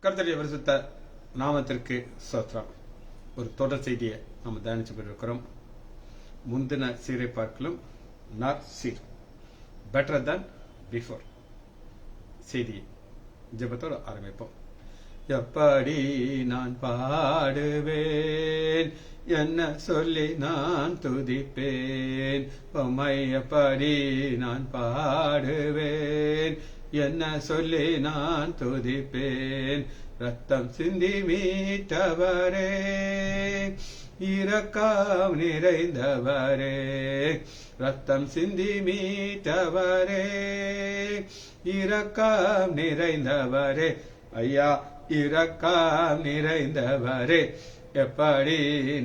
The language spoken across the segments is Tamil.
கர்த்தருடைய பரிசுத்த நாமத்திற்கு ஸ்தோத்திரம். ஒரு தொடர் செய்தியை நாம் தியானிச்சு கொண்டிருக்கிறோம். முந்தின சீரை பார்க்கலும் நாட் சீர் பெட்டர் than பிஃபோர் செய்தி ஜெபத்தோடு ஆரம்பிப்போம். எப்படி நான் பாடுவேன், என்ன சொல்லி நான் துதிப்பேன், உம்மை எப்படி நான் பாடுவேன், என்ன சொல்லி நான் துதிப்பேன். ரத்தம் சிந்தி மீட்டவரே, இரக்கம் நிறைந்தவரே, ரத்தம் சிந்தி மீட்டவரே, இரக்கம் நிறைந்தவரே, ஐயா இரக்கம் நிறைந்தவரே, எப்படி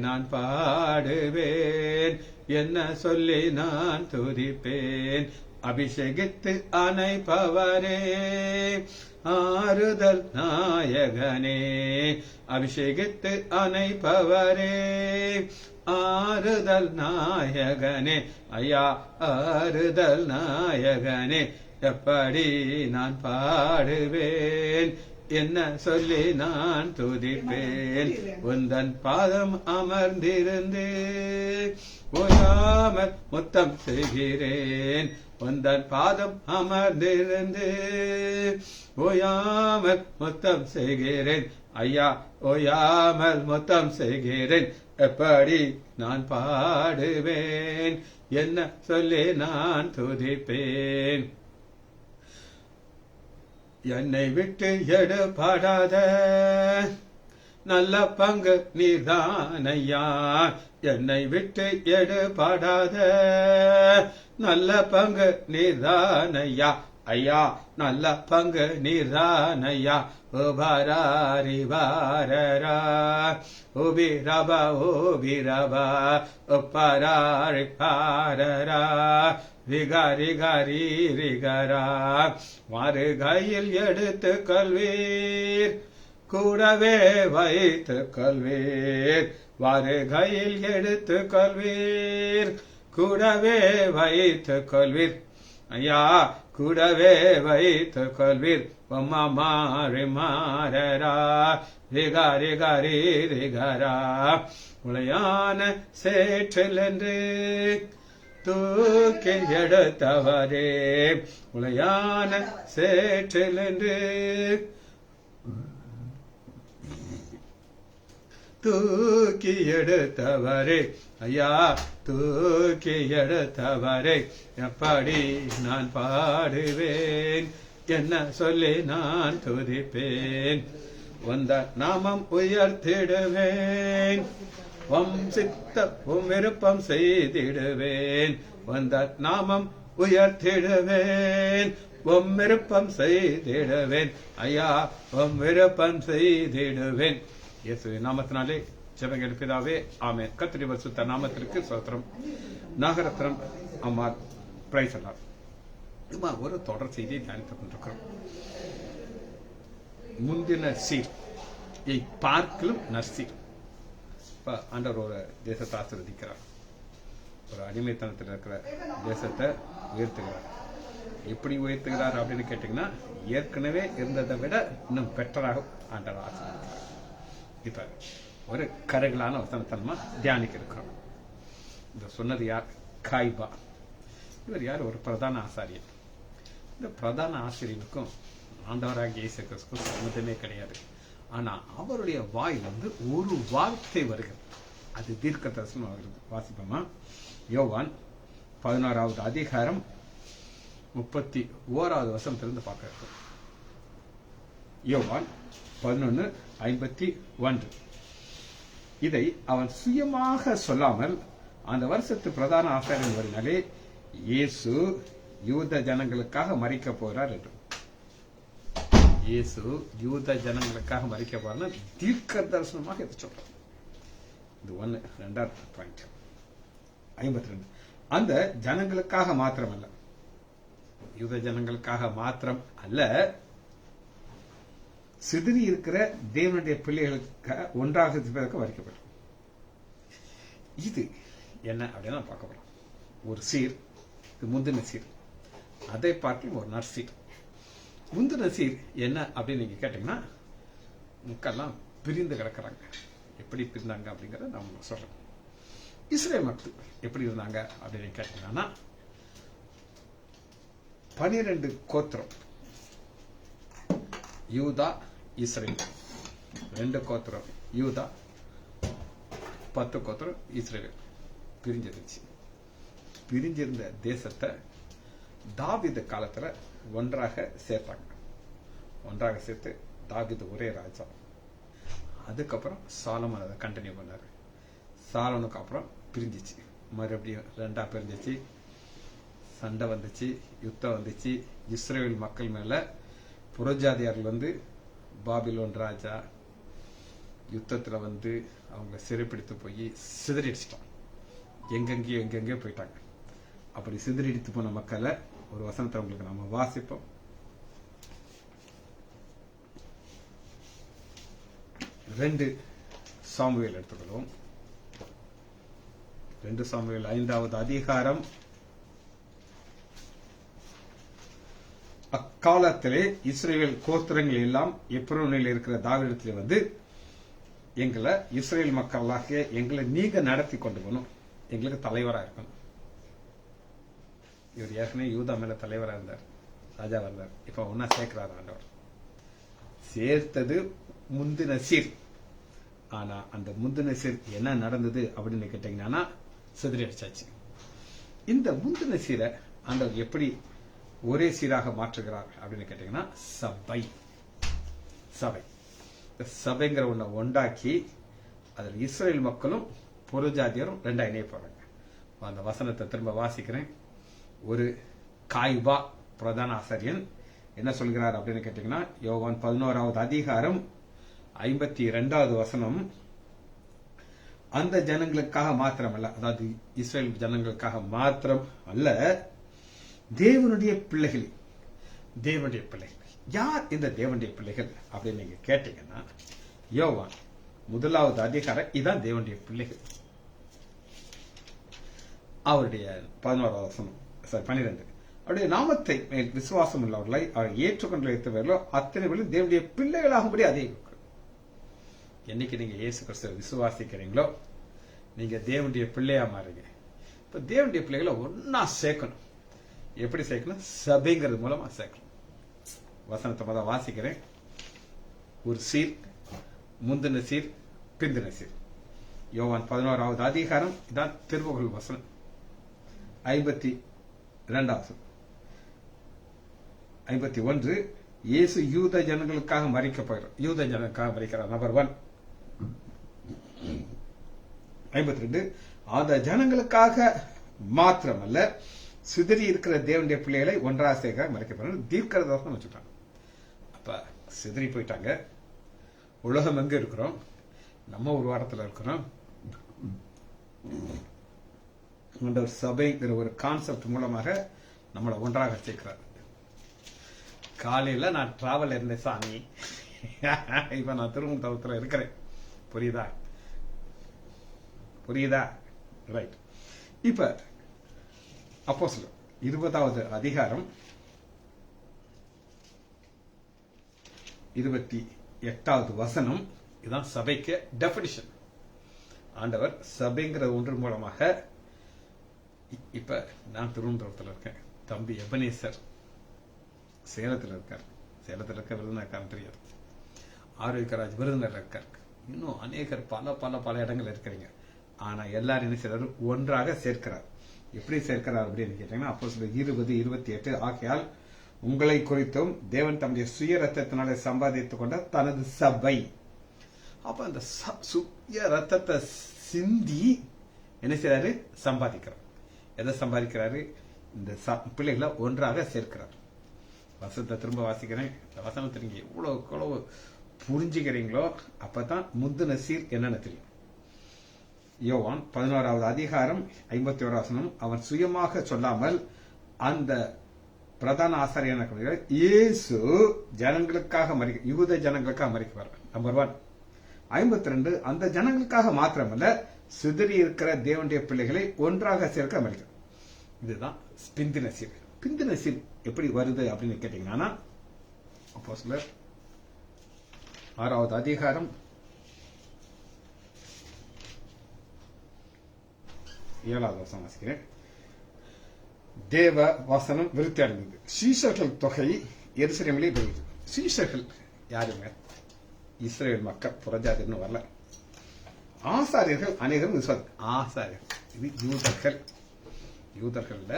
நான் பாடுவேன், என்ன சொல்லி நான் துதிப்பேன். அபிஷேகித்து அணைப்பவரே, ஆறுதல் நாயகனே, அபிஷேகித்து அணைப்பவரே, ஆறுதல் நாயகனே, ஐயா ஆறுதல் நாயகனே, எப்படி நான் பாடுவேன், என்ன சொல்லி நான் துதிப்பேன். உந்தன் பாதம் அமர்ந்திருந்து ஓயாமல் முத்தம் செய்கிறேன், உந்தன் பாதம் அமர்ந்திருந்து ஓயாமல் முத்தம் செய்கிறேன், ஐயா ஓயாமல் முத்தம் செய்கிறேன். எப்படி நான் பாடுவேன், என்ன சொல்லி நான் துதிப்பேன். என்னை விட்டு எடுபடாத நல்ல பங்கு நீர்தானையா, என்னை விட்டு எடுபடாத நல்ல பங்கு நீர்தானையா, ஐயா நல்ல பங்கு நீர்தானையா. உபராரி வாரரா உபிரபா உபிரபா உப்பராரி பாரரா ரிகரி கரி ரிகரா. வருகையில் எடுத்து கொள்வீர், கூடவே வைத்து கொள்வீர், வருகையில் எடுத்து கொள்வீர், கூடவே வைத்து கொள்வீர், ஐயா கூடவே வைத்து கொள்வீர். உம்மா மாறி மாறரா ரிகரி கரி ரிகரா. உளையான சேற்றில் என்று தூக்கி எடுத்தவரே, உளையான சேற்றில் என்று தூக்கி எடுத்தவரே, ஐயா தூக்கி எடுத்தவரே, எப்படி நான் பாடுவேன், என்ன சொல்லி நான் துதிப்பேன். வந்த நாமம் உயர்த்திடுவேன், உம் சித்த உம் விருப்பம் செய்திடுவேன். வந்த நாமம் உயர்த்திடுவேன், உம் விருப்பம் செய்திடுவேன், ஐயா உம் விருப்பம் செய்திடுவேன். இயேசு நாமத்தினாலே ஜெபம் எடுப்பதாவே ஆமென். கர்த்தருடைய பரிசுத்த நாமத்திற்கு ஸ்தோத்திரம். நாகரத்னம் அம்மா பிரைஸ் எல்லாம் ஒரு தொடர் செய்தியை தியானித்துக் கொண்டிருக்கிறோம். முந்தின சீர் பார்க்கலும் நற்சீர். இப்ப ஆண்டவர் ஒரு தேசத்தை ஆசீர்வதிக்கிறார், ஒரு அடிமைத்தனத்தில் இருக்கிற தேசத்தை உயர்த்துகிறார். எப்படி உயர்த்துகிறார் அப்படின்னு கேட்டீங்கன்னா, ஏற்கனவே இருந்ததை விட இன்னும் பெட்டராக ஆண்டவர் ஆசீர்வதிக்கிறார். இப்ப ஒரு கரைகளான வசனத்தன்மா தியானிக்க இருக்கிறோம். இந்த சொன்னது யார்? காய்பா. இவர் யார்? ஒரு பிரதான ஆசாரியர். இந்த பிரதான ஆசிரியருக்கும் ஆண்டவராகிய இயேசு கிறிஸ்துவுக்கும் சம்மந்தமே கிடையாது. ஆனா அவருடைய வாயிலிருந்து ஒரு வார்த்தை வருகிறது, அது தீர்க்க தரிசனம் வருகிறது. வாசிப்போமா? யோவான் 16வது அதிகாரம் 31வது வசனத்திலிருந்து பார்க்க. யோவான் 11:51. இதை அவன் சுயமாக சொல்லாமல் அந்த வருஷத்து பிரதான ஆசாரியன் வருனாலே இயேசு யூத ஜனங்களுக்காக மரிக்க போகிறார் என்று. இயேசு யூத ஜனங்களுக்காக மரிக்க போறார் தீர்க்க தரிசனமாக இதை சொல்றார். இது 1. 2வது பாயிண்ட் 52. அந்த ஜனங்களுக்காக மாத்திரமல்ல, யூத ஜனங்களுக்காக மாத்திரம் அல்ல, சிதறி இருக்கிற தேவனுடைய பிள்ளைகளுக்கு ஒன்றாக வரைக்கப்படும். இது என்ன அப்படின்னு பார்க்க போறோம். ஒரு சீர், முந்தின சீர், அதை பார்க்கும் ஒரு நற்சீர். முந்தின சீர் என்ன அப்படின்னு நீங்க கேட்டீங்கன்னா, மக்கள்லாம் பிரிந்து கிடக்கிறாங்க. எப்படி பிரிந்தாங்க அப்படிங்கிறத நான் உங்களுக்கு சொல்றேன். இஸ்ரேல் மக்கள் எப்படி இருந்தாங்க அப்படின்னு கேட்டீங்கன்னா, 12 கோத்திரம், யூதா இஸ்ரேல், 2 கோத்திரம் யூதா, 10 கோத்திரம் இஸ்ரேல் பிரிஞ்சிருந்துச்சு. பிரிஞ்சிருந்த தேசத்தை தாவீது காலத்துல ஒன்றாக சேர்த்தாங்க. ஒன்றாக சேர்த்து தாவீது ஒரே ராஜா. அதுக்கப்புறம் சாலமன் அதை கண்டினியூ பண்ணாரு. சாலனுக்கு அப்புறம் பிரிஞ்சிச்சு, மறுபடியும் 2ஆ பிரிஞ்சிச்சு. சண்டை வந்துச்சு, யுத்தம் வந்துச்சு. இஸ்ரேல் மக்கள் மேல புறஜாதியார்கள் பாபிலோன் ராஜா யுத்தத்துல அவங்க சிறைப்பிடித்து போய் சிதறடிச்சிட்டான். எங்கெங்கேயோ போயிட்டாங்க. அப்படி சிதறடித்து போன மக்களை ஒரு வசனத்தை உங்களுக்கு நம்ம வாசிப்போம். 2 சாமுவேல் எடுத்துக்கொள்வோம். 2 சாமுவேல் 5வது அதிகாரம். அக்காலத்திலே இஸ்ரேல் கோத்திரங்கள் எல்லாம் எப்ரோனில் இருக்கிற தாவீதிடத்திலே எங்களை இஸ்ரேல் மக்களாகிய எங்களை நீங்க நடத்தி கொண்டு போகணும், எங்களுக்கு தலைவரா இருக்கணும். இவர் ஏற்கனவே யூதா மேல தலைவரா இருந்தார், ராஜாவா இருந்தார். இப்ப ஒன்னா சேர்க்கிறார் ஆண்டவர். சேர்த்தது முந்தின சீர். ஆனா அந்த முந்தின சீர் என்ன நடந்தது அப்படின்னு கேட்டீங்கன்னா, சிதறி அடிச்சாச்சு. இந்த முந்தின சீரை ஆண்டவர் எப்படி ஒரே சீராக மாற்றுகிறார் அப்படின்னு கேட்டீங்கன்னா, சபை. சபைங்கிற ஒன்றை உண்டாக்கி அதில் இஸ்ரேல் மக்களும் புறஜாதியரும் 2ஆ இணைய போறாங்க. அந்த வசனத்தை திரும்ப வாசிக்கிறேன். ஒரு காய்பா பிரதான ஆசாரியன் என்ன சொல்கிறார் அப்படின்னு கேட்டீங்கன்னா, யோவான் 11வது அதிகாரம் 52வது வசனம். அந்த ஜனங்களுக்காக மாத்திரமல்ல, அதாவது இஸ்ரேல் ஜனங்களுக்காக மாத்திரம் அல்ல, தேவனுடைய பிள்ளைகள். யார் இந்த தேவனுடைய பிள்ளைகள் அப்படின்னு நீங்க கேட்டீங்கன்னா, யோவான் 1வது அதிகாரம் இதான் தேவனுடைய பிள்ளைகள். அவருடைய 11வது வசனம் 12. அவருடைய நாமத்தை மேல் விசுவாசம் உள்ளவர்களை அவர் ஏற்றுக்கொண்டு வைத்தவர்களோ அத்தனை பேரும் தேவனுடைய பிள்ளைகளாகும்படி அதே. என்னைக்கு நீங்க இயேசு கிறிஸ்துவை விசுவாசிக்கிறீங்களோ நீங்க தேவனுடைய பிள்ளையா மாறுங்க. இப்ப தேவனுடைய பிள்ளைகளை ஒன்னா சேர்க்கணும். எப்படி சேர்க்கணும்? சபைங்கிறது மூலமா சேர்க்கணும். வசனத்தை முதல் வாசிக்கிறேன். ஒரு சீர், முந்தின சீர், பிந்தின சீர். யோவான் 11வது அதிகாரம் இதான் திருவகுல் வசனம். 52வது 51. இயேசு யூத ஜனங்களுக்காக மறிக்கப்படுகிறார். யூத ஜனங்களுக்காக மறிக்கிறார். நம்பர் 1. 52. அந்த ஜனங்களுக்காக மாத்திரமல்ல, சிதறி இருக்கிற தேவனுடைய பிள்ளைகளை ஒன்றாக சேர்க்க மறைக்கப்படுறாங்க. தீர்க்கதரிசனம் வச்சுட்டாங்க. அப்ப சிதறி போயிட்டாங்க. உலகம் எங்க இருக்கிறோம்? நம்ம ஒரு வாரத்தில் இருக்கிறோம். ஒரு சபைங்கிற ஒரு கான்செப்ட் மூலமாக நம்மளை ஒன்றாக சேர்க்கிறார். காலையில நான் டிராவல் இருந்தேன் சாமி, இப்ப நான் திருமணத்துல இருக்கிறேன். புரியுதா? ரைட். இப்ப அப்போஸ்தலர் 20வது அதிகாரம் 28வது வசனம். இதுதான் சபைக்கு டெபினிஷன். ஆண்டவர் சபைங்கிற ஒன்று மூலமாக, இப்ப நான் திருவனந்தபுரத்தில் இருக்கேன், தம்பி எபனேசர் சேலத்தில் இருக்கார். சேலத்தில் இருக்க விருதுநகர் தெரியாது. ஆரோக்கியராஜ் விருதுநகர் இருக்கார். இன்னும் அநேகர் பல இடங்கள் இருக்கிறீங்க. ஆனா எல்லாரும் என்ன செய்யறாரு? ஒன்றாக சேர்க்கிறார். எப்படி சேர்க்கிறார் அப்படின்னு கேட்டீங்கன்னா, அப்போஸ்தலர் 20:28. ஆகையால் உங்களை குறித்தும் தேவன் தம்முடைய சுய ரத்தத்தினாலே சம்பாதித்துக் கொண்ட தனது சபை. அப்ப அந்த சுய ரத்தத்தை சிந்தி என்ன செய்யறாரு? சம்பாதிக்கிறார். எதை சம்பாதிக்கிறாரு? இந்த பிள்ளைகளை ஒன்றாக சேர்க்கிறார். வசனத்தை திரும்ப வாசிக்கிறேன். இந்த வசனத்தை நீங்க எவ்வளவு புரிஞ்சுக்கிறீங்களோ அப்பதான் முந்தின சீர் என்னன்னு தெரியும். யோவான் 11வது அதிகாரம் 51வது வசனம். அவன் சுயமாக சொல்லாமல் அந்த பிரதான ஆசாரியனாக இயேசு ஜனங்களுக்காக யூத ஜனங்களுக்காக மறிக்கிறார். நம்பர் 1. 52. அந்த ஜனங்களுக்காக மாத்திரமல்ல, சிதறி இருக்கிற தேவனுடைய பிள்ளைகளை ஒன்றாக சேர்க்க மறிக்கிறார். இதுதான் பிந்தின சீர். பிந்தின சீர் எப்படி வருது அப்படின்னு கேட்டீங்கன்னா, அப்போஸ்தலர் 6வது அதிகாரம் 7வது வசனம் வாசிக்கிறேன். தேவ வசனம் விருத்தி அடைந்தது. சீஷர்கள் தொகை எருசலேமிலே பெருகுது. சீஷர்கள் யாருங்க? இஸ்ரேல் மக்கள், புறஜாதின்னு வரல. ஆசாரியர்கள் அநேகரும் ஆசாரியர்கள், இது யூதர்கள்ல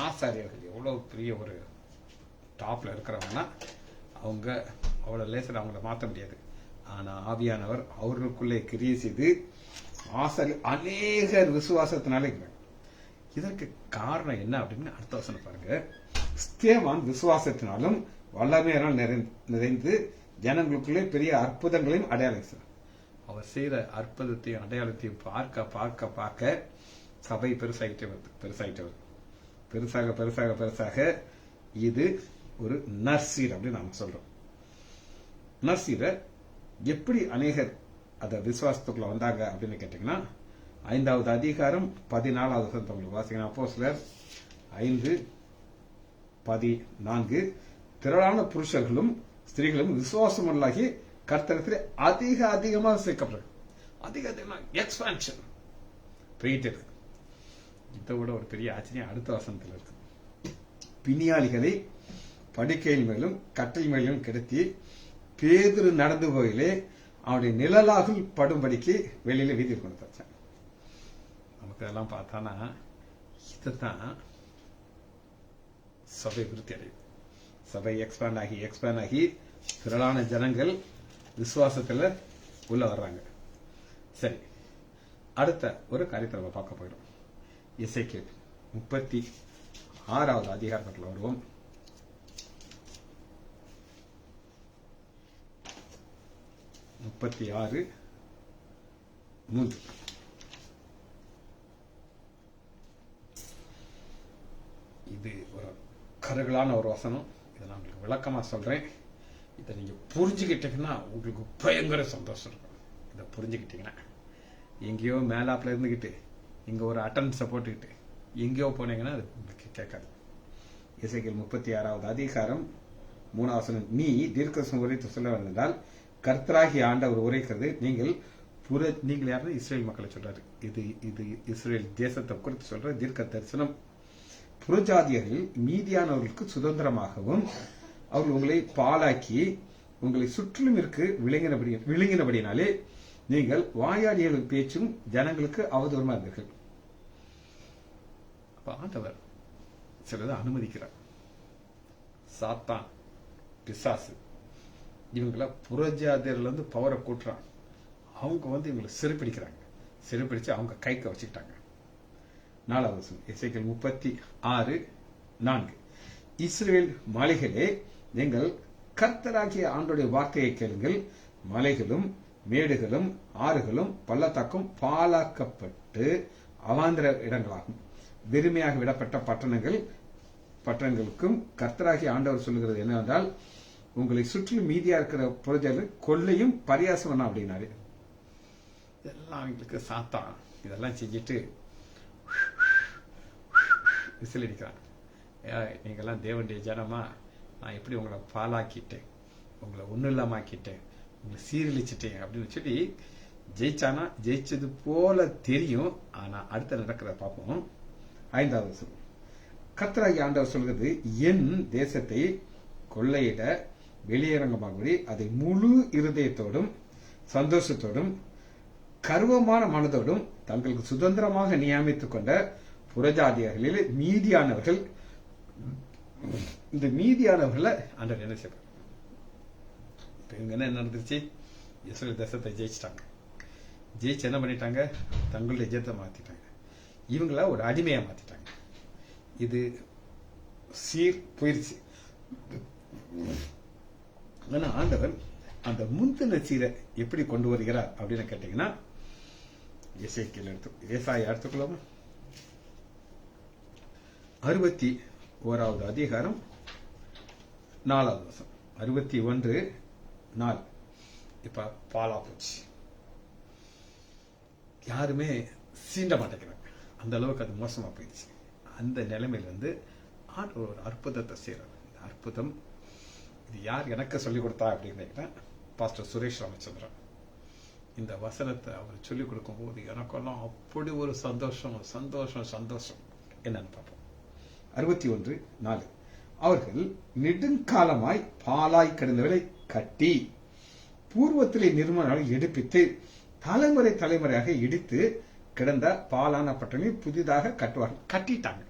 ஆசாரியர்கள் எவ்வளவு பெரிய ஒரு டாப்ல இருக்கிறவங்கன்னா அவங்க அவ்வளவு லேசர் அவங்கள மாற்ற முடியாது. ஆனா ஆவியானவர் அவர்களுக்குள்ளே கிரியை செய்து ஆசாரியர் அநேகர் விசுவாசத்தினாலே இருக்கிறாங்க. இதற்கு காரணம் என்ன அப்படின்னு அடுத்த வசனம் பாருங்க. ஸ்தேவான் விசுவாசத்தினாலும் வல்லமையினால் நிறைந்து ஜனங்களுக்குள்ளே பெரிய அற்புதங்களையும் அடையாளம் செய்தார். அவர் செய்த அற்புதத்தையும் அடையாளத்தையும் பார்க்க பார்க்க பார்க்க சபை பெருசாகிட்டே வருது. பெருசாக இது ஒரு நர்சீர் அப்படின்னு நாம சொல்றோம். நர்சீரை எப்படி அநேகர் அத விசுவாசத்துக்குள்ள வந்தாங்க அப்படின்னு கேட்டீங்கன்னா 5வது அதிகாரம் 14வது வசனத்தை உங்களுக்கு வாசிக்கணும். அப்போஸ்தலர் 5:14 திரளான புருஷர்களும் ஸ்திரீகளும் விசுவாசமுள்ளாகி கர்த்தரிடத்தில் அதிகமாக சேர்க்கப்படுறாங்க. அதிகமா எக்ஸ்பான்ஷன் போயிட்டு இருக்கு. இதை விட ஒரு பெரிய ஆச்சரியம் அடுத்த வசனத்தில் இருக்கு. பிணியாளிகளை படுக்கையின் மேலும் கட்டில் மேலும் கிடத்தி பேதுரு நடந்து போயிலே அவனுடைய நிழலாக படும்படிக்கு வெளியில வீதி கொண்டு வச்சான். நமக்கு அதெல்லாம் பார்த்தானா இதுதான் சபை விருத்தி அடையும். சபை எக்ஸ்பேண்ட் ஆகி திரளான ஜனங்கள் விசுவாசத்துல உள்ள வர்றாங்க. சரி, அடுத்த ஒரு காரியத்தை நம்ம பார்க்க போயிடும். எசேக்கியேல் 36வது அதிகாரத்தில் வருவோம். இது ஒரு கருகலான ஒரு வசனம். இதை நான் உங்களுக்கு விளக்கமா சொல்றேன். இதை நீங்க புரிஞ்சுக்கிட்டீங்கன்னா உங்களுக்கு பயங்கர சந்தோஷம் இருக்கும். இதை புரிஞ்சுக்கிட்டீங்கன்னா எங்கேயோ மேலாப்ல இருந்துகிட்டு இங்க ஒரு அட்டன்ஸை போட்டுக்கிட்டு எங்கேயோ போனீங்கன்னா அது உங்களுக்கு கேட்காது. எசேக்கியேல் 36வது அதிகாரம் 3வது வசனம். நீ தீர்க்கதரிசனம் உரைத்து சொல்ல வந்தால் கர்த்தராகிய ஆண்டவர் உரைக்கிறது, நீங்கள் யாரும் இஸ்ரேல் மக்களை சொல்றாரு. இது இஸ்ரேல் தேசத்தை குறித்து சொல்ற தீர்க்க தரிசனம். புறஜாதியர்கள் மீதியானவர்களுக்கு சுதந்திரமாகவும் அவர்கள் உங்களை பாலாக்கி உங்களை சுற்றிலும் இருக்கு விழுங்கினபடினாலே நீங்கள் வாயாடிகளின் பேச்சும் ஜனங்களுக்கு அவதூறமா இருந்தீர்கள். அப்ப ஆண்டவர் சிலதை அனுமதிக்கிறார். சாத்தான், பிசாசு இவங்கள புறஜாதியர்ல இருந்து பவரை கூட்டுறாங்க. அவங்க இவங்களை சிறைப்பிடிச்சு அவங்க கைக்க வச்சுக்கிட்டாங்க. 4வது வசனம் எசேக்கியேல் 36:4. இஸ்ரவேல் மலைகளே, நீங்கள் கர்த்தராகிய ஆண்டவருடைய வார்த்தையை கேளுங்கள். மலைகளும் மேடுகளும் ஆறுகளும் பள்ளத்தாக்கும் பாலாக்கப்பட்டு அவாந்திர இடங்களாகும். வெறுமையாக விடப்பட்ட பட்டணங்களுக்கும் கர்த்தராகிய ஆண்டவர் சொல்லுகிறது என்னவென்றால், உங்களை சுற்றிலும் மீதியா இருக்கிற புறஜாதிகள் கொள்ளையும் பரியாசம் பண்ண அப்படின்னாரு. இதெல்லாம் எங்களுக்கு சாத்தான் இதெல்லாம் செஞ்சுட்டு விசில் அடிக்கிறான். நீங்கெல்லாம் தேவனுடைய ஜனமா, நான் எப்படி உங்களை பாலாக்கிட்டேன், உங்களை ஒன்னும் இல்லாமக்கிட்டேன், உங்களை சீரழிச்சிட்டேன் அப்படின்னு சொல்லி ஜெயிச்சானா ஜெயிச்சது போல தெரியும். ஆனா அடுத்த நடக்கிறத பார்ப்போம். 5வது வசனம். கர்த்தராகிய ஆண்டவர் சொல்கிறது, என் தேசத்தை கொள்ளையிட வெளியரங்கமாகபடி அதை முழு இருதயத்தோடும் சந்தோஷத்தோடும் கர்வமான மனதோடும் தங்களுக்கு சுதந்திரமாக நியமித்துக் கொண்ட புறஜாதியர்களில் மீதியானவர்கள், இந்த மீதியானவர்களை ஆண்டவர் என்ன செய்வார்? இவங்க என்ன நடந்துருச்சு? இஸ்ரேல் தேசத்தை ஜெயிச்சிட்டாங்க. ஜெயிச்சு என்ன பண்ணிட்டாங்க? தங்களுடைய ஜெயத்தை மாத்திட்டாங்க. இவங்கள ஒரு அடிமையா மாத்திட்டாங்க. இது சீர் போயிருச்சு. ஆனா ஆண்டவர் அந்த முந்தின சீரை எப்படி கொண்டு வருகிறார் அப்படின்னு கேட்டீங்கன்னா, ஏசாயா எடுத்துக்கலாமா? 61வது அதிகாரம் 4வது வசனம். 61:4. இப்ப பாலா போச்சு, யாருமே சீண்ட மாட்டேங்கிறாங்க. அந்த அளவுக்கு அது மோசமா போயிடுச்சு. அந்த நிலைமையில ஆண்டவர் ஒரு அற்புதத்தை செய்யறாரு. இந்த அற்புதம் இது யார் எனக்கு சொல்லிக் கொடுத்தா அப்படின்னு பாஸ்டர் சுரேஷ் ராமச்சந்திரன். இந்த வசனத்தை அவர் சொல்லிக் கொடுக்கும் போது எனக்கெல்லாம் அப்படி ஒரு சந்தோஷம் சந்தோஷம் சந்தோஷம். என்னன்னு பார்ப்போம். 61:4. அவர்கள் நெடுங்காலமாய் பாலாய் கிடந்தவர்களை கட்டி பூர்வத்திலே நிர்மலை எடுப்பித்து தலைமுறை தலைமுறையாக இடித்து கிடந்த பாலான பட்டணங்களை புதிதாக கட்டுவார்கள். கட்டிட்டாங்க.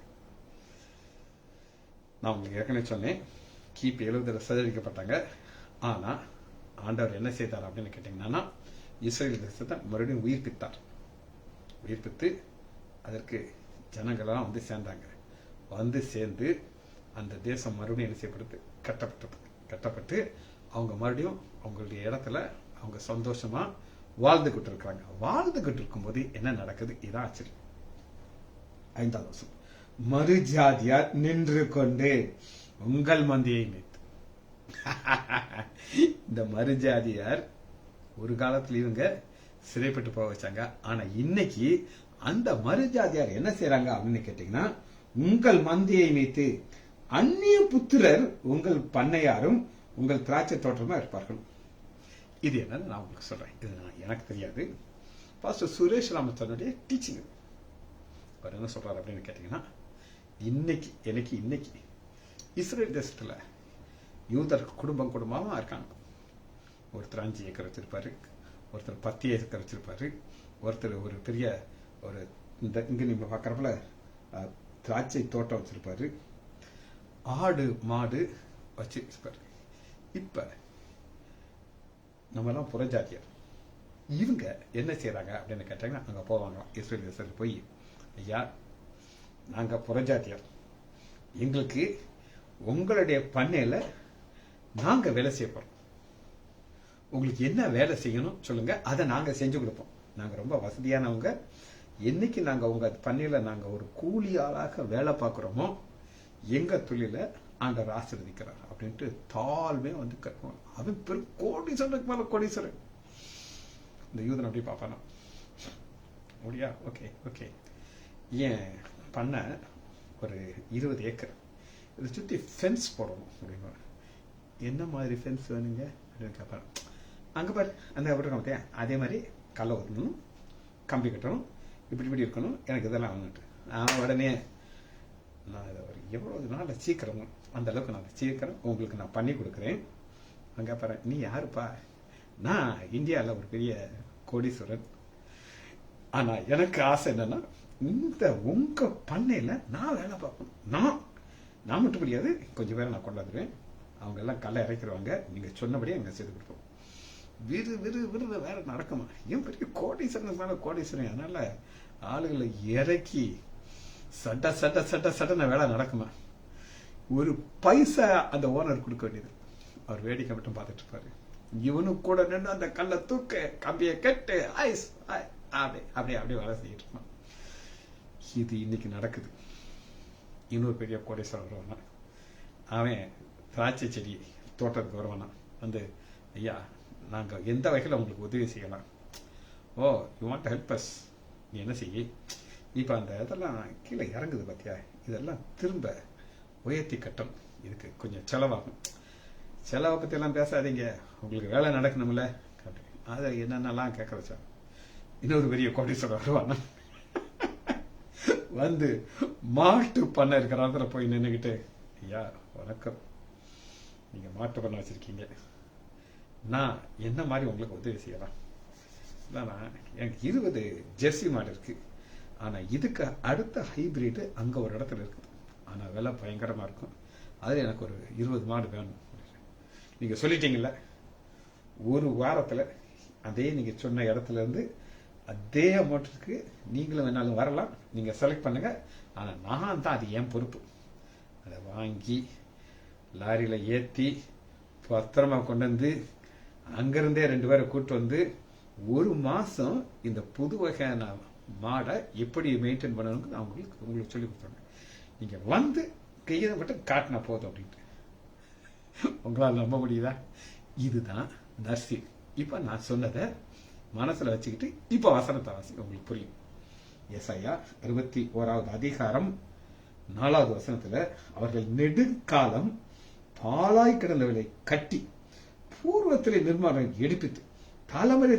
நான் உங்களுக்கு ஏற்கனவே சொன்னேன், கிபி 70 சிதறடிக்கப்பட்டாங்க. ஆனா ஆண்டவர் என்ன செய்தார் அப்படின்னு கேட்டீங்கன்னா, இஸ்ரேல் தேசத்தை மறுபடியும் உயிர்ப்பித்தார். உயிர்ப்பித்து அதற்கு ஜனங்கள்லாம் வந்து சேர்ந்தாங்க. வந்து சேர்ந்து அந்த தேசம் மறுபடியும் என்ன செய்யப்படுது, கட்டப்பட்டு அவங்க மறுபடியும் அவங்களுடைய இடத்துல அவங்க சந்தோஷமா வாழ்ந்துகிட்டு இருக்கிறாங்க. வாழ்ந்துகிட்டு இருக்கும்போது என்ன நடக்குது, இதான் ஆச்சரியம். 5வது வசனம். மறுஜாதியார் நின்று கொண்டு உங்கள் மந்தியை மேய்த்து. இந்த மறுஜாதியார் ஒரு காலத்துல இவங்க சிறைப்பட்டு போக வச்சாங்க. ஆனா இன்னைக்கு அந்த மறுஜாதியார் என்ன செய்யறாங்க அப்படின்னு கேட்டீங்கன்னா, உங்கள் மந்தியை மேய்த்து அந்நிய புத்திரர் உங்கள் பண்ணையாரும் உங்கள் திராட்சை தோட்டமா இருப்பார்கள். இது என்னன்னு நான் உங்களுக்கு சொல்றேன். இது எனக்கு தெரியாது. பாஸ்டர் சுரேஷ் ராமச்சந்திரனுடைய டீச்சிங். அவர் என்ன சொல்றாரு அப்படின்னு கேட்டீங்கன்னா, இன்னைக்கு இஸ்ரேல் தேசத்துல யூதர் குடும்பம் குடும்பமா இருக்காங்க. ஒருத்தர் 5 ஏக்கர் வச்சிருப்பாரு, ஒருத்தர் 10 ஏக்கர் வச்சிருப்பாரு, ஒருத்தர் ஒரு பெரிய ஒரு இங்க நீங்க பாக்குறப்பல திராட்சை தோட்டம் வச்சிருப்பாரு, ஆடு மாடு வச்சிருப்பாரு. இப்ப நம்ம எல்லாம் புறஜாதியர். இவங்க என்ன செய்யறாங்க அப்படின்னு கேட்டாங்கன்னா, அங்க போவாங்க இஸ்ரேல் தேசத்துக்கு போய், ஐயா நாங்க புறஜாதியர், எங்களுக்கு உங்களுடைய பண்ணையில நாங்க வேலை செய்ய போறோம், உங்களுக்கு என்ன வேலை செய்யணும் சொல்லுங்க, அதை நாங்க செஞ்சு கொடுப்போம். நாங்க ரொம்ப வசதியானவங்க. என்னைக்கு நாங்க உங்க பண்ணையில நாங்க ஒரு கூலியாளாக வேலை பார்க்கிறோமோ எங்க தொழில ஆண்டவர் ஆசீர்வதிக்கிறார் அப்படின்ட்டு தாழ்மே வந்து கட்டுவாங்க. அவன் பெரும் கோடீஸ்வரனுக்கு மேல கோடீஸ்வரன். இந்த யூதன் அப்படி பார்ப்பானா, முடியா ஓகே ஓகே ஏன் பண்ண ஒரு 20 ஏக்கர் இதை சுத்தி ஃபென்ஸ் போடணும் அப்படின்னா, என்ன மாதிரி ஃபென்ஸ் வேணுங்க அப்படின்னு கேட்பாரு. அங்க பாரு அந்த விட்டுருக்க அதே மாதிரி கல்லை ஊற்றணும், கம்பி கட்டணும், இப்படி இருக்கணும், எனக்கு இதெல்லாம் வாங்கிட்டு உடனே நான் இதை ஒரு எவ்வளவு நாள் சீக்கிரம் அந்த அளவுக்கு நான் சீக்கிரம் உங்களுக்கு நான் பண்ணி கொடுக்குறேன். அங்க பாரு, நீ யாருப்பா? நான் இந்தியாவில் ஒரு பெரிய கோடீஸ்வரன். ஆனா எனக்கு ஆசை என்னன்னா, இந்த உங்க பண்ணையில நான் வேலை பார்க்கணும். நான் மட்டும் முடியாது, கொஞ்சம் பேரை நான் கொண்டாந்துருவேன். அவங்க எல்லாம் கல்லை இறக்கிடுவாங்க, நீங்க சொன்னபடியே அங்க செய்து கொடுப்போம். விரு வேற நடக்குமா? ஏன் பெரிய கோடீஸ்வரன் மேல கோடீஸ்வரன், அதனால ஆளுகளை இறக்கி சட்ட வேலை நடக்குமா? ஒரு பைசா அந்த ஓனர் கொடுக்க வேண்டியது. அவர் வேடிக்கை மட்டும் பார்த்துட்டு இருப்பாரு. இவனு கூட நின்று அந்த கல்லை தூக்க, கம்பியை கட்டு, ஐஸ் அப்படியே வேலை செஞ்சுட்டு இருப்பான். இது இன்னைக்கு நடக்குது. இன்னொரு பெரிய கோடீஸ்வரன் வருவானா, அவன் திராட்சை செடி தோட்டத்துக்கு வருவானா, வந்து ஐயா நாங்க எந்த வகையில் உங்களுக்கு உதவி செய்யலாம்? Oh you want to help us. நீ என்ன செய்ய, இப்ப அந்த இதெல்லாம் கீழே இறங்குது பாத்தியா, இதெல்லாம் திரும்ப உயர்த்தி கட்டணும், இதுக்கு கொஞ்சம் செலவாகும். செலவை பத்தி எல்லாம் பேசாதீங்க, உங்களுக்கு வேலை நடக்கணும்ல. அதை என்னென்னலாம் கேட்க வச்சா இன்னொரு பெரிய கோடீஸ்வரர் வருவானா, வந்து மாட்டு பண்ணை இருக்கிற இடத்துல போய் நின்றுக்கிட்டு, ஐயா வணக்கம், நீங்க மாட்டு பண்ணை வச்சிருக்கீங்க, நான் என்ன மாதிரி உங்களுக்கு உதவி செய்யலாம்? எனக்கு 20 ஜெர்சி மாடு இருக்கு, ஆனா இதுக்கு அடுத்த ஹைபிரிட் அங்க ஒரு இடத்துல இருக்குது, ஆனா விலை பயங்கரமா இருக்கும், அதுல எனக்கு ஒரு 20 மாடு வேணும். நீங்க சொல்லிட்டீங்கல்ல, ஒரு வாரத்துல அதே நீங்க சொன்ன இடத்துல இருந்து அதே அமௌண்ட்டுக்கு நீங்களும் வேணாலும் வரலாம், நீங்க செலக்ட் பண்ணுங்க, ஆனா நான் தான் அது என் பொறுப்பு. அதை வாங்கி லாரியில ஏத்தி பத்திரமா கொண்டு வந்து அங்கிருந்தே 2 பேரை கூட்டு வந்து 1 மாசம் இந்த புது வகையான மாடை எப்படி மெயின்டைன் பண்ணணும்னு நான் உங்களுக்கு சொல்லி கொடுத்தாங்க. நீங்க வந்து கையை மட்டும் காட்டினா போதும் அப்படின்ட்டு. உங்களால் நம்ப முடியுதா? இதுதான் நர்சிங். இப்ப நான் சொன்னதை மனசுல வச்சுக்கிட்டு இப்ப வசனத்தை வாசி, உங்களுக்கு புரியும். ஏசாயா 61வது அதிகாரம் 4வது வசனத்துல, அவர்கள் நெடுங்காலம் பாலாய் கிடந்தவர்களை கட்டி பூர்வத்திலே நிர்மாணம் எடுப்பித்து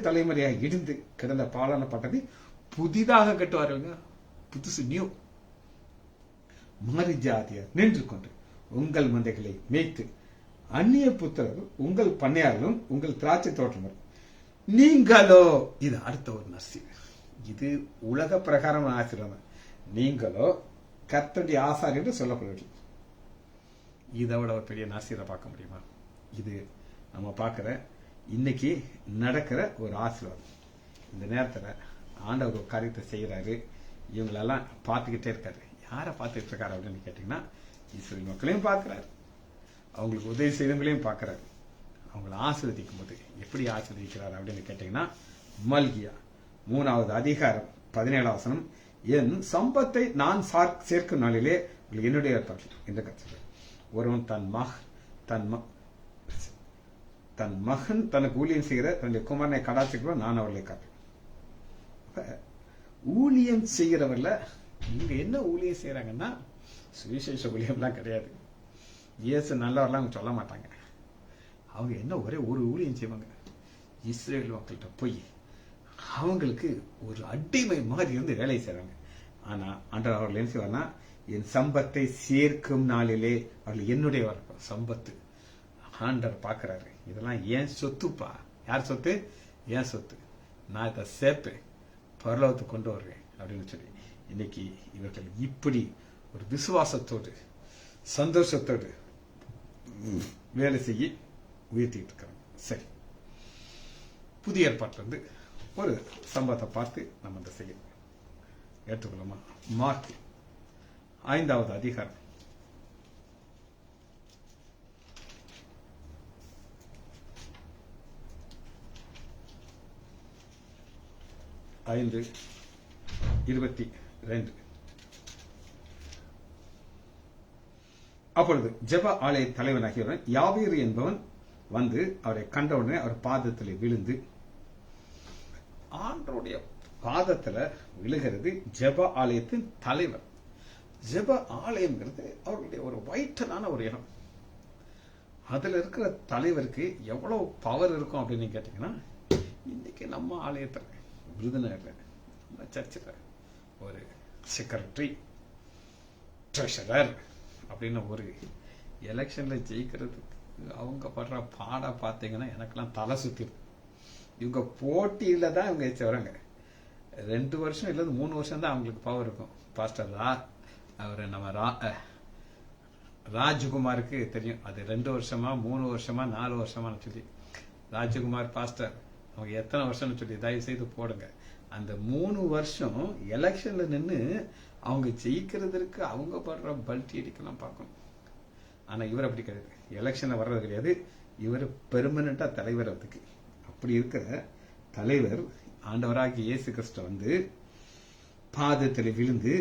தலைமுறையாக இடிந்து கிடந்த பாலான பட்டத்தை புதிதாக கட்டுவார்கள். புதுசு நியூ. மாறி ஜாதியார் நின்று கொண்டு உங்கள் மந்தைகளை மேய்த்து அந்நிய புத்திரர் உங்கள் பண்ணையாரும் உங்கள் திராட்சை தோட்டம் நீங்களோ. இது அடுத்த ஒரு நர்சி. இது உலக பிரகாரம் ஆசீர்வாதம். நீங்களோ கர்த்தருடைய ஆசாரி என்று சொல்லப்படுவது. இதை விட ஒரு பெரிய நாசிரை பார்க்க முடியுமா? இது நம்ம பார்க்கிற இன்னைக்கு நடக்கிற ஒரு ஆசீர்வாதம். இந்த நேரத்தில் ஆண்டவர் ஒரு காரியத்தை செய்யறாரு. இவங்களெல்லாம் பார்த்துக்கிட்டே இருக்காரு. யாரை பார்த்துட்டு இருக்காரு அப்படின்னு கேட்டீங்கன்னா, இஸ்ரவேல் மக்களையும் பார்க்கிறாரு, அவங்களுக்கு உதவி செய்தவங்களையும் பார்க்கிறாரு. அவங்களை ஆசீர்வதிக்கும் போது எப்படி ஆசீர்வதிக்கிறார் அப்படின்னு கேட்டீங்கன்னா, மல்கியா 3வது அதிகாரம் 17வது வசனம், என் சம்பத்தை நான் சேர்க்கும் நாளிலே என்னுடைய இந்த கருத்து. ஒருவன் தன் மகன் தனக்கு ஊழியம் செய்கிற தன்னுடைய குமாரனை கடாச்சிக்கிறோம், நான் அவர்களை காட்டுறேன். ஊழியம் செய்கிறவர்ல இங்க என்ன ஊழியம் செய்யறாங்கன்னா, சுவிசேஷ ஊழியம்லாம் கிடையாது. இயேசு நல்லவரெல்லாம் அவங்க சொல்ல மாட்டாங்க. அவங்க என்ன ஒரே ஒரு ஊழியம் செய்வாங்க, இஸ்ரேல் மக்கள்கிட்ட போய் அவங்களுக்கு ஒரு அடிமை மாதிரி இருந்து வேலை செய்றாங்க. ஆனா ஆண்டவர் அவர்கள் என்ன செய்வார்னா, என் சம்பத்தை சேர்க்கும் நாளிலே அவர்கள் என்னுடைய சம்பத்து. ஆண்டவர் பார்க்கிறாரு, இதெல்லாம் ஏன் சொத்துப்பா. யார் சொத்து? ஏன் சொத்து. நான் இதை சேர்ப்பேன், பரலோகத்துக்கு கொண்டு வருவேன் அப்படின்னு சொல்லி இன்னைக்கு இவர்கள் இப்படி ஒரு விசுவாசத்தோடு சந்தோஷத்தோடு வேலை செய்ய உயர்த்திட்டு இருக்காங்க. சரி, புதிய ஏற்பாட்டிலிருந்து ஒரு சம்பவத்தை பார்த்து நம்ம இந்த செய்ய ஏற்றுக்கொள்ளுமா? மார்க் 5வது அதிகாரம் 5:22. அப்பொழுது ஜெப ஆலய தலைவனாகியவன் யாவீரு என்பவன் வந்து அவரை கண்டவுடனே அவர் பாதத்தில் விழுந்து, ஆண்டவருடைய பாதத்துல விழுகிறது ஜெப ஆலயத்தின் தலைவர். ஜெப ஆலயம்ங்கிறது அவர்களுடைய ஒரு வைட்டலான ஒரு இடம். அதுல இருக்கிற தலைவருக்கு எவ்வளவு பவர் இருக்கும் அப்படின்னு கேட்டீங்கன்னா, இன்னைக்கு நம்ம ஆலயத்தில் விருதுநகர்ல நம்ம சர்ச்சில் ஒரு செக்ரட்டரி, ட்ரெஷரர் அப்படின்னு ஒரு எலெக்ஷன்ல ஜெயிக்கிறதுக்கு அவங்க படுற பாட பார்த்தீங்கன்னா எனக்கெல்லாம் தலை சுத்திடும். இவங்க போட்டியில தான் இவங்க வராங்க. 2 வருஷம் இல்லது 3 வருஷம் தான் அவங்களுக்கு பவர் இருக்கும். பாஸ்டர் அவர் நம்ம ராஜ்குமாருக்கு தெரியும், அது 2 வருஷமா 3 வருஷமா 4 வருஷமான்னு சொல்லி. ராஜ்குமார் பாஸ்டர் அவங்க எத்தனை வருஷம்னு சொல்லி தயவு செய்து போடுங்க. அந்த 3 வருஷம் எலெக்ஷன்ல நின்று அவங்க ஜெயிக்கிறதுக்கு அவங்க படுற பல்ட்டி அடிக்கலாம் பார்க்கணும். ஆனா இவர் அப்படி கிடையாது, எலெக்ஷன்ல வர்றது கிடையாது. இவர் பெர்மனண்டா தலைவர். அதுக்கு அப்படி இருக்கிற தலைவர் ஆண்டவராகிய இயேசு கிறிஸ்து வந்து பாதத்தில் விழுந்து,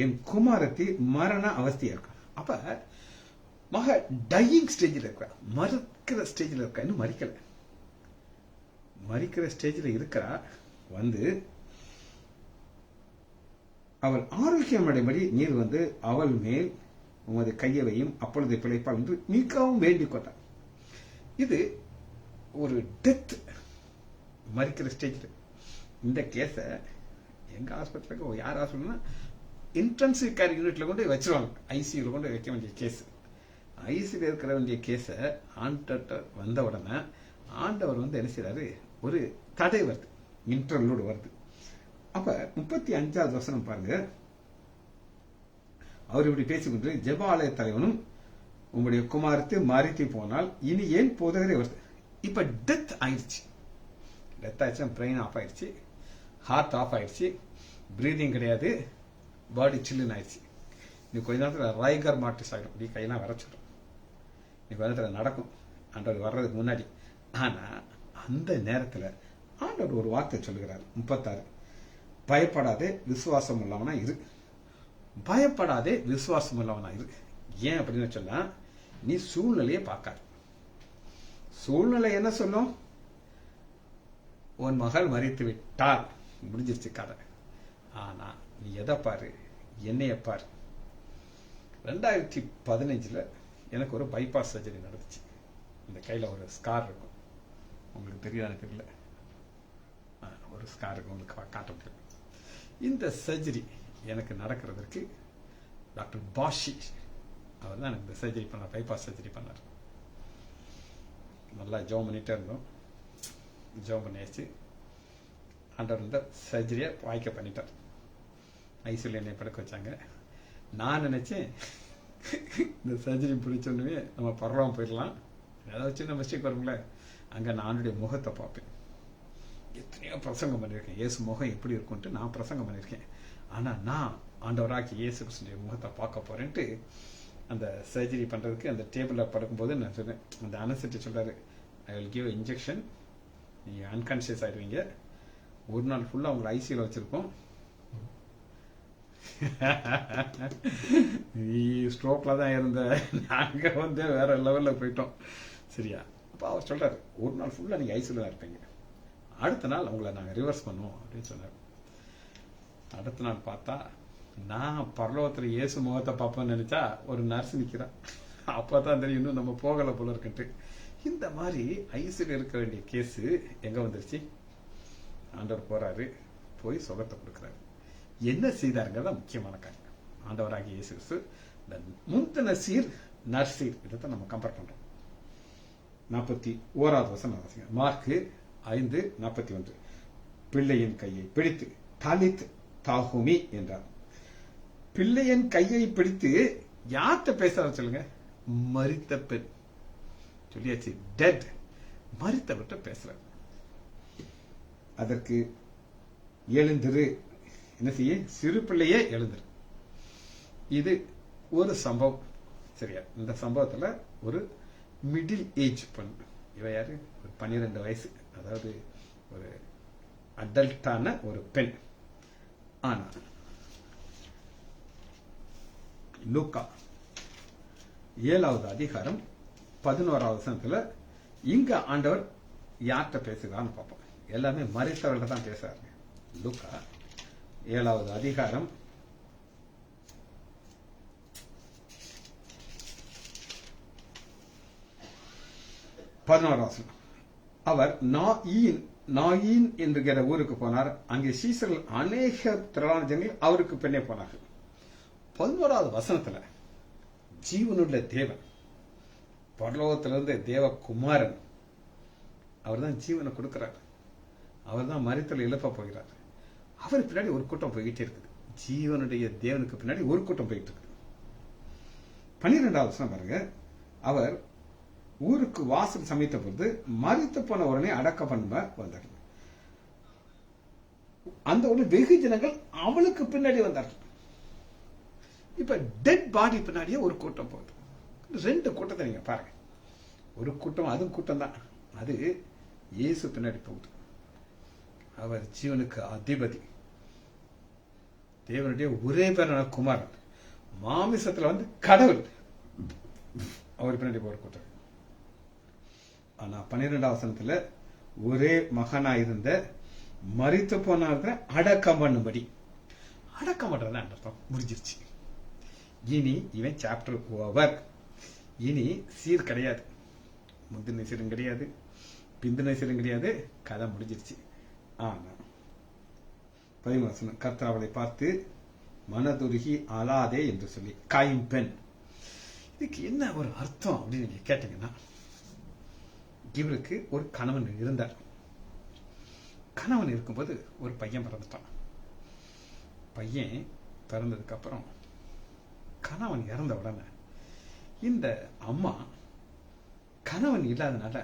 என் குமாரத்தை மரண அவஸ்தையா இருக்கா. அப்ப மக டையிங் ஸ்டேஜில் இருக்கா, மறுக்கிற ஸ்டேஜில் இருக்கா, இன்னும் மறிக்கிற ஸ்டேஜில் இருக்கிறா. வந்து அவள் ஆரோக்கியம் அடைபடி நீர் வந்து அவள் மேல் உமது கையை வையும், அப்பொழுது பிழைப்பாள் என்று மிகவும் வேண்டிக் கொண்டார். இது ஒரு டெத், மறிக்கிற ஸ்டேஜ். இந்த கேஸ எங்க ஹாஸ்பிட்டலுக்கு யார் ஹாஸ்பிட்டல்னா இன்டென்சிவ் கேர் யூனிட்ல கொண்டு வச்சிருவாங்க, ஐசியூல கொண்டு வைக்க வேண்டிய கேஸ். ஐசியூல இருக்கிற வேண்டிய கேஸ ஆண்டவர் வந்த உடனே ஆண்டவர் வந்து என்ன செய்யறாரு, ஒரு தடை வருது, இன்டர்லூடு வருது. அப்ப 35வது வசனம் பாருங்க. அவர் இப்படி பேசிக்கொண்டு, ஜெப ஆலய தலைவனும் உங்களுடைய குமாரத்தை மறித்து போனால் இனி ஏன் போதகரே வருது. இப்ப டெத் ஆயிடுச்சு. டெத் ஆயிடுச்சு, பிரெயின் ஆஃப் ஆயிடுச்சு, ஹார்ட் ஆஃப் ஆயிடுச்சு, பிரீதிங் கிடையாது, பாடி சில்லுன்னு ஆயிடுச்சு. நீ கொஞ்ச நேரத்தில் ரைகர் மார்டிஸ் ஆகிடும், நீ கையெல்லாம் வரைச்சிடும், நீ கொஞ்ச நேரத்தில் நடக்கும் ஆண்டவர் வர்றதுக்கு முன்னாடி. ஆனா அந்த நேரத்தில் ஆண்டவர் ஒரு வார்த்தை சொல்லுகிறார். 36, பயப்படாதே விசுவாசம் உள்ளவனா இரு. பயப்படாதே விசுவாசம் உள்ளவனா இரு. ஏன் அப்படின்னு சொன்னா, நீ சூழ்நிலையை பார்க்காது. சூழ்நிலை என்ன சொல்லும், உன் மகள் மறித்து விட்டால் முடிஞ்சிருச்சு கதை. ஆனா நீ எதை பாரு, என்னைய பாரு. 2015 எனக்கு ஒரு பைபாஸ் சர்ஜரி நடந்துச்சு. இந்த கையில ஒரு ஸ்கார் இருக்கும். உங்களுக்கு தெரியாதுன்னு தெரியல, ஒரு ஸ்காருக்கு உங்களுக்கு காட்ட முடியும். இந்த சர்ஜரி எனக்கு நடக்கிறதுக்கு டாக்டர் பாஷி அவர் தான் எனக்கு இந்த சர்ஜரி பண்ணார், பைபாஸ் சர்ஜரி பண்ணார். நல்லா ஜோம் பண்ணிகிட்டே இருந்தோம். ஜோம் பண்ணியாச்சு. ஆண்டவர் இந்த சர்ஜரியை வாய்க்க பண்ணிட்டார். ஐசியூல என்னை படுக்க வச்சாங்க. நான் நினைச்சேன் இந்த சர்ஜரி பிடிச்சோன்னே நம்ம பரவாயில்ல போயிடலாம், ஏதாவது சின்ன மிஸ்டேக் வருங்களே. அங்கே நானுடைய முகத்தை பார்ப்பேன். எத்தனையோ பிரசங்கம் பண்ணியிருக்கேன், இயேசு முகம் எப்படி இருக்கும்ட்டு நான் பிரசங்கம் பண்ணியிருக்கேன். ஆனால் நான் ஆண்டவராக்கி இயேசு கிறிஸ்துடைய முகத்தை பார்க்க போறேன்ட்டு அந்த சர்ஜரி பண்ணுறதுக்கு அந்த டேபிளில் படுக்கும்போது நான் சொன்னேன், அந்த அனஸ்தெட்டிஸ்ட் சொல்கிறாரு, ஐ வில் கிவ் இன்ஜெக்ஷன், நீங்கள் அன்கான்ஷியஸ் ஆகிடுவீங்க, ஒரு நாள் ஃபுல்லாக உங்களை ஐசியூவில் வச்சுருக்கோம், நீ ஸ்ட்ரோக்கில் தான் இருந்த, நாங்கள் வந்து வேற லெவலில் போயிட்டோம், சரியா? அப்போ அவர் சொல்கிறார், ஒரு நாள் ஃபுல்லாக நீங்கள் ஐசியூவில் தான் இருப்பீங்க, அடுத்த நாள் உங்களை நாங்கள் ரிவர்ஸ் பண்ணுவோம் அப்படின்னு சொன்னார். அடுத்த நாள் பார்த்தா நான் பரலோகத்தில் இயேசு முகத்தை பார்ப்பேன்னு நினைச்சா ஒரு நர்ஸ் நிற்கிறான். அப்போ தான் தெரியும் இன்னும் நம்ம போகலை போல இருக்குன்ட்டு. இந்த மாதிரி ஐசியூல இருக்க வேண்டிய கேஸு எங்கே வந்துருச்சு? ஆண்டவர் போறாரு, போய் சுகத்தை கொடுக்குறாரு. என்ன செய்தாருங்கிறத முக்கியமான காரியம். ஆண்டவராகி இயேசு கிறிஸ்து இந்த முந்தின சீர் நற்சீர் இதை நம்ம கம்பேர் பண்றோம். 41வது வசனம் மார்க்கு 5:41. பிள்ளையின் கையை பிடித்து தாலித் தாகுமி என்றார். பிள்ளையின் கையை பிடித்து யார்கிட்ட பேசுறாரு சொல்லுங்க? மரித்த பெண். சொல்லியாச்சு, டெட், மரித்தவர்கிட்ட பேசுறாரு. அதற்கு எழுந்திரு, என்ன செய்ய? சிறு பிள்ளையே எழுந்திரு. இது ஒரு சம்பவம், சரியா? இந்த சம்பவத்துல ஒரு மிடில் ஏஜ் பெண், இவ யாரு? ஒரு 12 வயசு, அதாவது ஒரு அடல்ட்டான ஒரு பெண். ஆனா லூக்கா 7வது அதிகாரம் 11வது வசனத்துல இங்க ஆண்டவர் யார்கிட்ட பேசுகிறான்னு பார்ப்போம். எல்லாமே மரித்தவர்கள்ட்ட தான் பேசுறாரு. லூக்கா 7வது அதிகாரம் 11வது வசனம். அவர் நாயின் என்கிற ஊருக்கு போனார். அங்கே சீசர்கள் அநேக திரளான ஜனங்கள் அவருக்கு பின்னே போனார்கள். 11வது வசனத்துல ஜீவனுள்ள தேவன், பரலோகத்திலிருந்து தேவகுமாரன், அவர் தான் ஜீவனை கொடுக்கிறார். அவர் தான் மரித்தல் எழுப்ப போகிறார். அவர் பின்னாடி ஒரு கூட்டம் போய்கிட்டே இருக்குது. ஜீவனுடைய தேவனுக்கு பின்னாடி ஒரு கூட்டம் போயிட்டு இருக்குது. 12வது வசனம் பாருங்க. அவர் ஊருக்கு வாசல் சமைத்த பொழுது மரித்து போன உடனே அடக்க பண்ண வந்தார்கள். அந்த உடனே வெகு ஜனங்கள் அவளுக்கு பின்னாடி வந்தார்கள். இப்ப டெட் பாடி பின்னாடியே ஒரு கூட்டம் போகுது. 2 கூட்டத்தை நீங்க பாருங்க. ஒரு கூட்டம், அதுவும் கூட்டம் தான், அது இயேசு பின்னாடி போகுது. அவர் ஜீவனுக்கு அதிபதி, தேவனுடைய ஒரே பேரான குமாரன், மாமிசத்துல வந்து கடவுள், அவர் பின்னாடி போற கூட்டம். ஆனா 12வது வசனத்துல ஒரே மகனா இருந்த மரித்து போன அடக்கம் பண்ணும்படி, அடக்கம் பண்றது அர்த்தம் முடிஞ்சிருச்சு. இனி இவன் சாப்டர் ஓவர். இனி சீர் கிடையாது, முந்தின சீரும் கிடையாது, பிந்தின சீரும் கிடையாது, கதை முடிஞ்சிருச்சு. ஆனா 13வது வசனம், கர்த்தர் அவளை பார்த்து மனதுருகி அழாதே என்று சொல்லி கைம்பெண். இதுக்கு என்ன ஒரு அர்த்தம் அப்படின்னு நீங்க கேட்டீங்கன்னா, இவருக்கு ஒரு கணவன் இருந்தார். கணவன் இருக்கும்போது ஒரு பையன் பிறந்துட்டான். பையன் பிறந்ததுக்கு அப்புறம் கணவன் இறந்த உடனே இந்த அம்மா கணவன் இல்லாதனால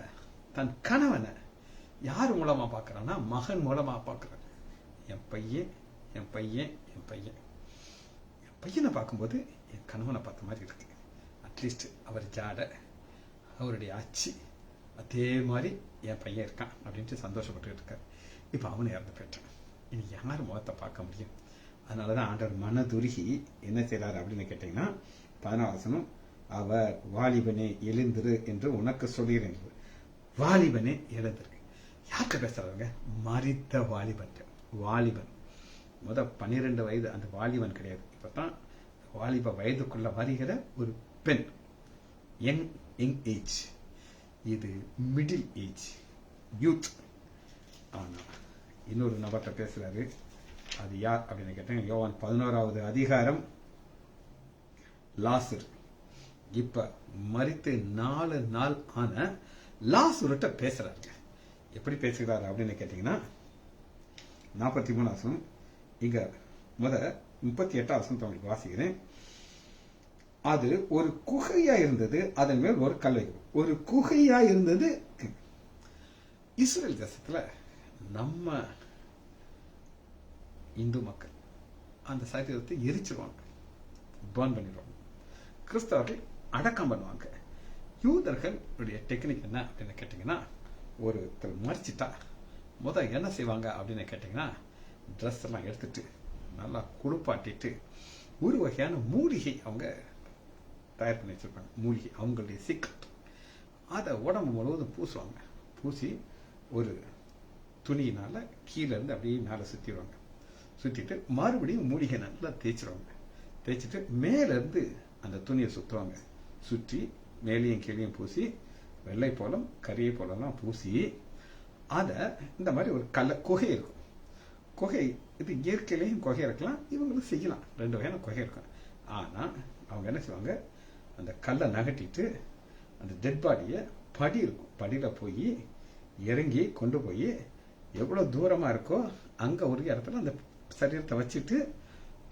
தன் கணவனை யார் மூலமா பார்க்கறான்னா, மகன் மூலமா பார்க்கறான். என் பையன் என் பையன் என் பையன் என் பையனை பார்க்கும்போது என் கணவனை பார்த்த மாதிரி இருக்கு. அட்லீஸ்ட் அவர் ஜாட, அவருடைய அச்சு அதே மாதிரி என் பையன் இருக்கான் அப்படின்ட்டு சந்தோஷப்பட்டு இருக்கார். இப்ப அவனை இறந்து போயிட்டான். இனி யார் முகத்தை பார்க்க முடியும்? அதனாலதான் ஆண்டவர் மனதுருகி என்ன செய்யறாரு அப்படின்னு கேட்டீங்கன்னா, 14வது வசனம், அவர் வாலிபனே எழுந்திரு என்று உனக்கு சொல்கிறேன். வாலிபனே எழுந்திரு. யார்கிட்ட பேசுறாங்க? மரித்த வாலிபன். வாலிபன் 12 வயது அந்த வாலிபன் கிடையாது. இப்பதான் வாலிப வயதுக்குள்ள வருகிற ஒரு பெண், யங் ஏஜ். இது மிடில் ஏஜ். யூத். ஆனா இன்னொரு நபர்கிட்ட பேசுறாரு. அது யார் அப்படின்னு கேட்டேன். யோவான் 11வது அதிகாரம் லாசர். இப்ப மரித்து 4 நாள் ஆன லாசருட்ட பேசுறாரு. எப்படி பேசுகிறாரு அப்படின்னு கேட்டீங்கன்னா 43 இங்க 38 உங்களுக்கு வாசிக்கிறேன். அது ஒரு குகையா இருந்தது, அதன் மேல் ஒரு கல் வைக்கும். ஒரு குகையா இருந்தது. இஸ்ரேல் தேசத்துல நம்ம இந்து மக்கள் அந்த சரீரத்தை எரிச்சிருவாங்க, பர்ன் பண்ணிடுவாங்க. கிறிஸ்தவர்கள் அடக்கம் பண்ணுவாங்க. யூதர்கள் டெக்னிக் என்ன அப்படின்னு கேட்டீங்கன்னா, ஒருத்தர் மறிச்சிட்டா என்ன செய்வாங்க அப்படின்னு கேட்டீங்கன்னா, ட்ரெஸ் எல்லாம் எடுத்துட்டு நல்லா குளிப்பாட்டிட்டு ஒரு வகையான மூலிகை அவங்க தயார் பண்ணி வச்சிருப்பாங்க. மூலிகை அவங்களுடைய சீக்ரெட். அதை உடம்பு முழுவதும் பூசுவாங்க. பூசி ஒரு துணியினால கீழே இருந்து அப்படியே மேலே சுத்திடுவாங்க. சுத்திட்டு மறுபடியும் மூலிகை நல்லா தேய்ச்சிருவாங்க. தேய்ச்சிட்டு மேல இருந்து அந்த துணியை சுத்துவாங்க. சுற்றி மேலேயும் கீழையும் பூசி வெள்ளை போலம் கரியை போலலாம் பூசி அதை இந்த மாதிரி ஒரு குகை இருக்கும். குகை இது இயற்கையிலையும் குகை இருக்கலாம், இவங்களும் செய்யலாம். 2 வகையான குகை இருக்கும். ஆனா அவங்க என்ன செய்வாங்க, அந்த கல்லை நகட்டிட்டு அந்த டெட் பாடியை படி இருக்கும், படியில போய் இறங்கி கொண்டு போய் எவ்வளவு தூரமா இருக்கோ அங்க ஒரு இடத்துல அந்த சரீரத்தை வச்சுட்டு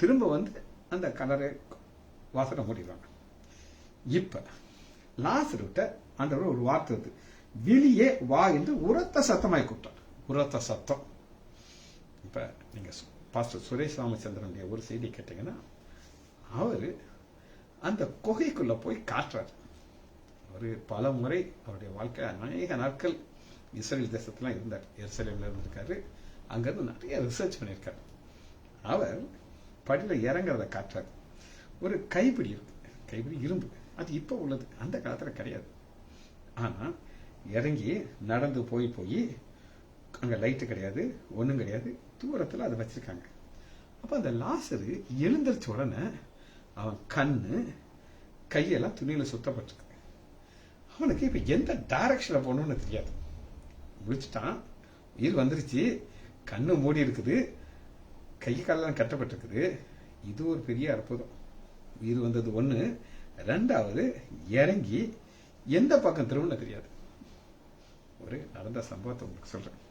திரும்ப வந்து அந்த கலரை வாசனை மூடிடுவாங்க. இப்ப லாசருட்ட ஆண்டவர் ஒரு வார்த்தை வருது, வெளியே வா என்று உரத்த சத்தமாய் கூப்பிட்டார். உரத்த சத்தம். இப்ப நீங்க பாஸ்டர் சுரேஷ் ராமச்சந்திரனுடைய ஒரு செய்தி கேட்டீங்கன்னா, அவரு அந்த குகைக்குள்ள போய் காட்டுறாரு. அவரு பல முறை அவருடைய வாழ்க்கை அநேக நாட்கள் இஸ்ரேல் தேசத்துல இருந்தார். எருசலேம்ல இருந்திருக்காரு. அங்கிருந்து நிறைய ரிசர்ச் பண்ணியிருக்காரு. அவர் படியில இறங்குறத காட்டுறாரு. ஒரு கைப்பிடி இருக்கு, கைப்பிடி இரும்பு. அது இப்ப உள்ளது, அந்த காலத்துல கிடையாது. ஆனா இறங்கி நடந்து போய் அங்க லைட்டு கிடையாது, ஒண்ணும் கிடையாது, தூரத்துல அதை வச்சிருக்காங்க. அப்ப அந்த லாசரு எழுந்திருச்ச உடனே அவன் கண்ணு கையெல்லாம் துணியில சுத்தப்பட்டிருக்கு. அவனுக்கு இப்ப எந்த டைரக்ஷன்ல போகணும்னு தெரியாது. முடிச்சுட்டான், உயிர் வந்துருச்சு, கண்ணு மூடி இருக்குது, கை காலெல்லாம் கட்டப்பட்டிருக்குது. இது ஒரு பெரிய அற்புதம். உயிர் வந்தது ஒண்ணு. 2வது இறங்கி எந்த பக்கம் திரும்புன்னு தெரியாது. ஒரு நடந்த சம்பவத்தை உங்களுக்கு சொல்றேன்.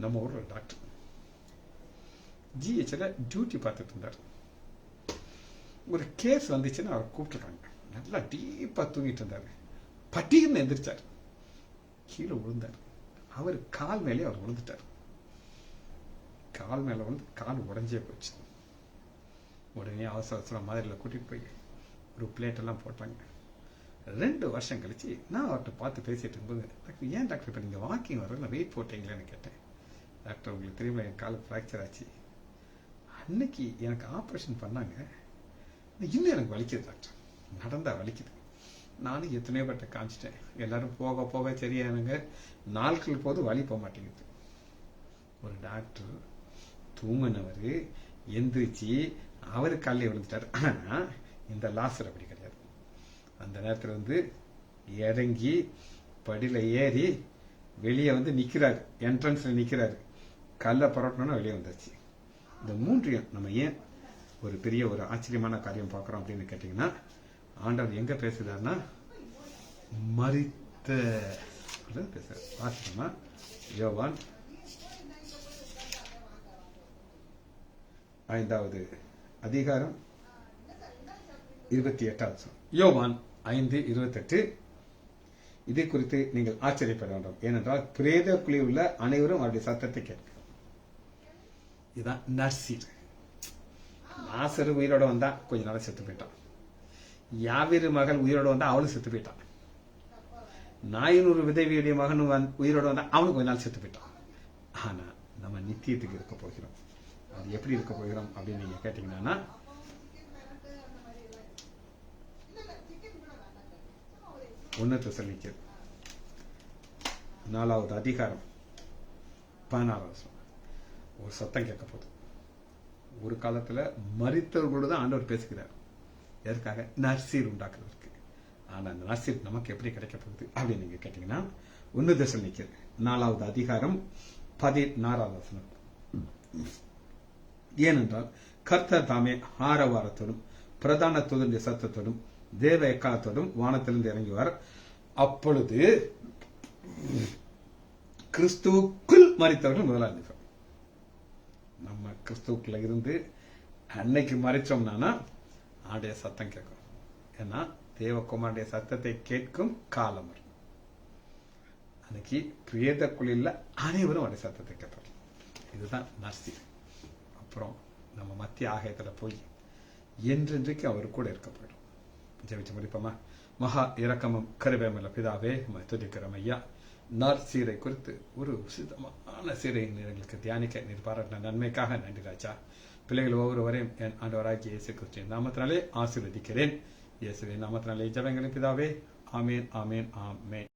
நம்ம ஊர்ல டாக்டர் ஜிஹெச்ல டியூட்டி பார்த்துட்டு இருந்தார். ஒரு கேஸ் வந்துச்சுன்னு அவர் கூப்பிட்டுருக்காங்க. நல்லா டீப்பா தூங்கிட்டு இருந்தாரு. பட்டீர்னு எந்திரிச்சார், கீழே விழுந்தார். அவர் கால் மேலே அவர் விழுந்துட்டார். கால் மேல வந்து கால் உடஞ்சே போச்சு. உடனே அவசர மாதிரில கூட்டிட்டு போய் ஒரு பிளேட் எல்லாம் போட்டாங்க. 2 வருஷம் கழிச்சு நான் அவர்கிட்ட பார்த்து பேசிட்டு இருக்கும்போது, டாக்டர் ஏன் டாக்டர் இப்ப நீங்க வாக்கிங் வரல, வெயிட் போட்டீங்களேன்னு கேட்டேன். டாக்டர் உங்களுக்கு தெரியுமா என் கால் ஃப்ராக்சர் ஆச்சு, அன்னைக்கு எனக்கு ஆப்ரேஷன் பண்ணாங்க, இன்னும் எனக்கு வலிக்குது டாக்டர், நடந்தா வலிக்குது. நானும் எத்தனையோ பேர்ட்ட காமிச்சிட்டேன், எல்லாரும் போக போக சரியானுங்க, நாட்கள் போது வலி போக மாட்டேங்குது. ஒரு டாக்டர் தூங்கினவர் எந்திரிச்சு அவரு காலையில் விழுந்துட்டாரு. ஆனா இந்த லாசர் அப்படி கிடையாது. அந்த நேரத்தில் வந்து இறங்கி படியில ஏறி வெளியே வந்து நிக்கிறாரு, என்ட்ரன்ஸ்ல நிக்கிறாரு. கல்ல புரட்டணும்னா வெளியே வந்துருச்சு. இந்த 3 நம்ம ஏன் ஒரு பெரிய ஒரு ஆச்சரியமான காரியம் பார்க்கிறோம் அப்படின்னு கேட்டீங்கன்னா, ஆண்டவர் எங்க பேசுறாருன்னா மரித்த பேசுறாரு. வாசிக்கமா யோவான் 5வது அதிகாரம் 28. யோவான் 5:28. இதை குறித்து நீங்கள் ஆச்சரியப்பட வேண்டும், ஏனென்றால் பிரேத குழியில் உள்ள அனைவரும் அவருடைய சத்தத்தை கேட்க. இதுதான் நர்சீர். லாசரு உயிரோட வந்தா கொஞ்ச நாள் செத்து போயிட்டான். யாவிரு மகள் உயிரோட வந்தா அவளும் செத்து போயிட்டான். நாயினூறு விதவியுடைய மகனும் உயிரோட வந்தா அவனும் கொஞ்ச நாள் செத்து போயிட்டான். ஆனா நம்ம நித்தியத்துக்கு இருக்க போகிறோம். அது எப்படி இருக்க போகிறோம் அப்படின்னு நீங்க கேட்டீங்கன்னா, தெசலோனிக்கேயர் 4வது அதிகாரம் 16. ஒரு சத்தம் கேட்க போகுது. ஒரு காலத்துல மரித்தவர்களோடு தான் ஆண்டவர் பேசுகிறார். எதற்காக? நர்சீர் உண்டாக்குறதுக்கு. ஆனா அந்த நர்சீர் நமக்கு எப்படி கிடைக்க போகுது அப்படின்னு நீங்க கேட்டீங்கன்னா, 1 தெசலோனிக்கேயர் 4வது அதிகாரம் 16வது வசனம். ஏனென்றால் கர்த்தர் தாமே ஆரவாரத்தோடும் பிரதான தூதனுடைய சத்தத்தோடும் தேவ எக்காலத்தோடும் வானத்திலிருந்து இறங்குவார். அப்பொழுது கிறிஸ்துவுக்குள் மரித்தவர்கள் முதலாளி. நம்ம கிறிஸ்துவுக்குள்ள இருந்து அன்னைக்கு மறைச்சோம்னா ஆடைய சத்தம் கேட்கும். ஏன்னா தேவகுமாருடைய சத்தத்தை கேட்கும் காலம் வரும். அன்னைக்கு பிரேதக்குழியில் அனைவரும் அவருடைய சத்தத்தை கேட்பார். இதுதான் நர்சி. அப்புறம் நம்ம மத்திய ஆகாயத்தில் போய் என்றென்றைக்கு அவர் கூட இருக்க போயிடும். ஜெபிச்சு முடிப்போமா? மகா இரக்கமும் கருவேமல பிதாவே துதிக்கிறோம் ஐயா. நற்சீரை குறித்து ஒரு சுத்தமான சீரை எங்களுக்கு தியானிக்க நீர் பாராட்டின நன்மைக்காக நன்றி ராஜா. பிள்ளைகள் ஒவ்வொருவரையும் என் ஆண்டவராகிய இயேசு கிறிஸ்துவின் நாமத்தினாலே ஆசீர்வதிக்கிறேன். இயேசுவின் நாமத்தினாலே ஜெபங்களின் பிதாவே. ஆமேன், ஆமேன், ஆமேன்.